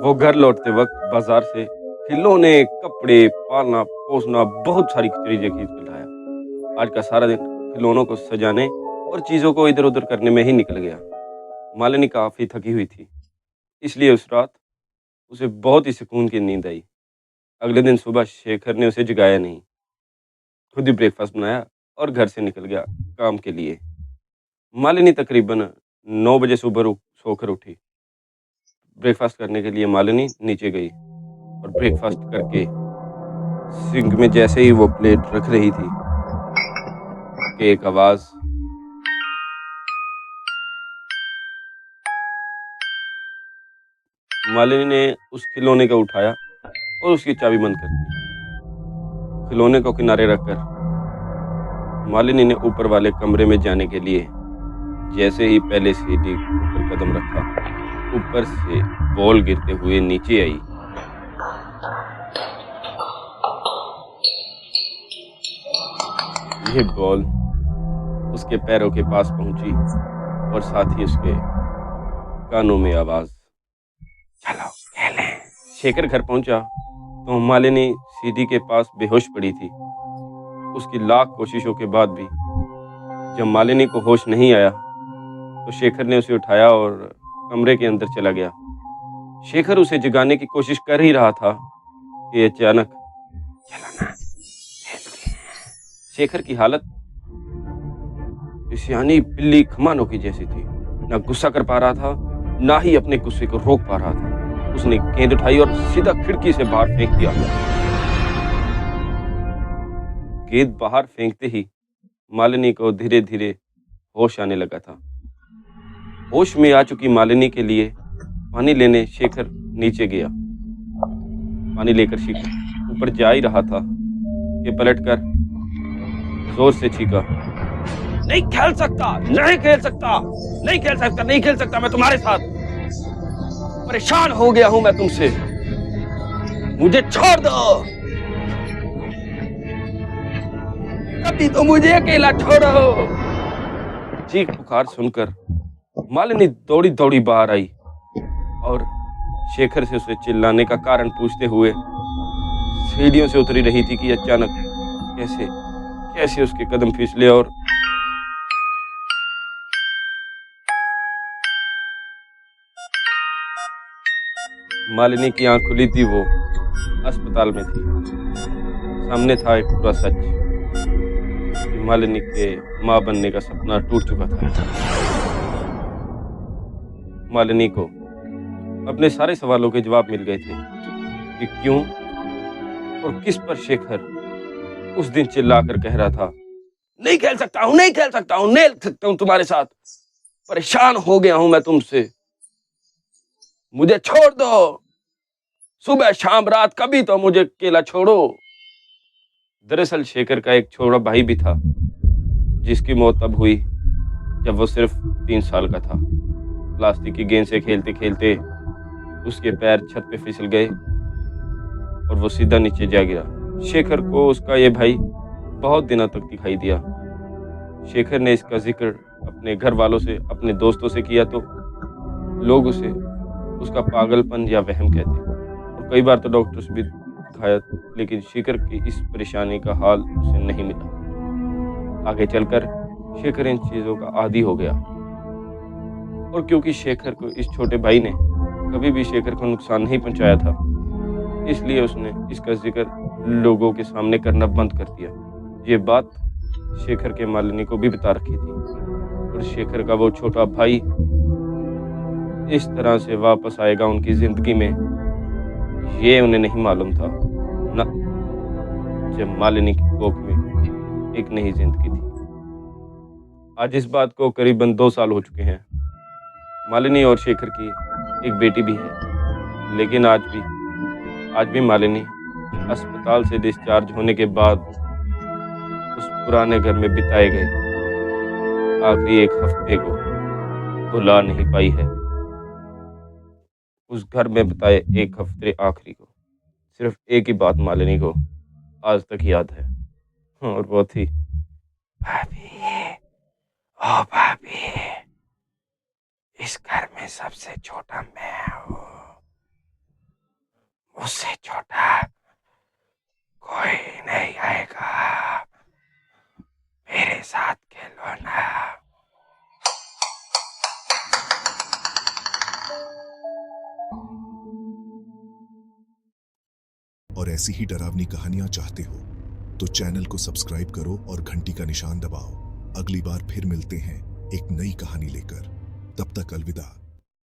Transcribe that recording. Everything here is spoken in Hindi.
वो घर लौटते वक्त बाजार से खिलौने, कपड़े, पालना पोसना बहुत सारी चीजें खरीद कर लाया। आज का सारा दिन खिलौनों को सजाने और चीजों को इधर उधर करने में ही निकल गया। मालिनी काफी थकी हुई थी, इसलिए उस रात उसे बहुत ही सुकून की नींद आई। अगले दिन सुबह शेखर ने उसे जगाया नहीं, खुद ही ब्रेकफास्ट बनाया और घर से निकल गया काम के लिए। मालिनी तकरीबन 9 बजे सुबह सोकर उठी। ब्रेकफास्ट करने के लिए मालिनी नीचे गई और ब्रेकफास्ट करके सिंक में जैसे ही वो प्लेट रख रही थी कि एक आवाज, मालिनी ने उस खिलौने को उठाया और उसकी चाबी बंद कर दी। खिलौने को किनारे रखकर मालिनी ने ऊपर वाले कमरे में जाने के लिए जैसे ही पहले सीढ़ी ऊपर कदम रखा, ऊपर से बॉल गिरते हुए नीचे आई। यह बॉल उसके पैरों के पास पहुंची और साथ ही उसके कानों में आवाज, चलो खेलें। शेखर घर पहुंचा तो मालिनी सीढ़ी के पास बेहोश पड़ी थी। उसकी लाख कोशिशों के बाद भी जब मालिनी को होश नहीं आया तो शेखर ने उसे उठाया और कमरे के अंदर चला गया। शेखर उसे जगाने की कोशिश कर ही रहा था कि अचानक, चलो ना खेलते हैं। शेखर की हालत सियानी बिल्ली खमानों की जैसी थी। ना गुस्सा कर पा रहा था, ना ही अपने गुस्से को रोक पा रहा था। उसने गेंद उठाई और सीधा खिड़की से बाहर फेंक दिया। गेंद बाहर फेंकते ही मालिनी को धीरे धीरे होश आने लगा था। होश में आ चुकी मालिनी के लिए पानी लेने शेखर नीचे गया। पानी लेकर शेखर ऊपर जा ही रहा था कि पलटकर जोर से चीखा, नहीं खेल सकता, नहीं खेल सकता, नहीं खेल सकता, नहीं खेल सकता मैं तुम्हारे साथ। परेशान हो गया हूं मैं तुमसे, मुझे छोड़ दो। कभी तो मुझे अकेला छोड़ो। चीख पुकार सुनकर मालिनी दौड़ी दौड़ी बाहर आई और शेखर से उसे चिल्लाने का कारण पूछते हुए सीढ़ियों से उतरी रही थी कि अचानक कैसे कैसे उसके कदम फिसले और मालिनी की आंख खुली थी। वो अस्पताल में थी। सामने था एक पूरा सच कि मालिनी के मां बनने का सपना टूट चुका था। मालिनी को अपने सारे सवालों के जवाब मिल गए थे कि क्यों और किस पर शेखर उस दिन चिल्लाकर कह रहा था, नहीं खेल सकता हूं, नहीं खेल सकता हूं, नहीं खेल सकता हूं तुम्हारे साथ। परेशान हो गया हूं मैं तुमसे, मुझे छोड़ दो। सुबह शाम रात कभी तो मुझे अकेला छोड़ो। दरअसल शेखर का एक छोटा भाई भी था जिसकी मौत तब हुई जब वो सिर्फ 3 साल का था। प्लास्टिक की गेंद से खेलते खेलते उसके पैर छत पे फिसल गए और वो सीधा नीचे जा गिरा। शेखर को उसका ये भाई बहुत दिनों तक दिखाई दिया। शेखर ने इसका जिक्र अपने घर वालों से, अपने दोस्तों से किया तो लोग उसे उसका पागलपन या वहम कहते और कई बार तो डॉक्टर से भी दिखाया, लेकिन शेखर की इस परेशानी का हाल उसे नहीं मिला। आगे चलकर शेखर इन चीज़ों का आदी हो गया और क्योंकि शेखर को इस छोटे भाई ने कभी भी शेखर को नुकसान नहीं पहुंचाया था, इसलिए उसने इसका जिक्र लोगों के सामने करना बंद कर दिया। ये बात शेखर के मालिनी को भी बता रखी थी और शेखर का वो छोटा भाई इस तरह से वापस आएगा उनकी जिंदगी में, ये उन्हें नहीं मालूम था ना, जब मालिनी की कोख में एक नई जिंदगी थी। आज इस बात को करीबन 2 साल हो चुके हैं। मालिनी और शेखर की एक बेटी भी है, लेकिन आज भी मालिनी अस्पताल से डिस्चार्ज होने के बाद उस पुराने घर में बिताए गए आखिरी एक हफ्ते को भुला नहीं पाई है। उस घर में बिताए एक हफ्ते आखिरी को सिर्फ एक ही बात मालिनी को आज तक याद है, और वो थी, भाभी, ओ भाभी, इस घर में सबसे छोटा मैं हूँ। छोटा, कोई नहीं आएगा, मेरे साथ खेलो ना। और ऐसी ही डरावनी कहानियां चाहते हो तो चैनल को सब्सक्राइब करो और घंटी का निशान दबाओ। अगली बार फिर मिलते हैं एक नई कहानी लेकर। तब तक अलविदा।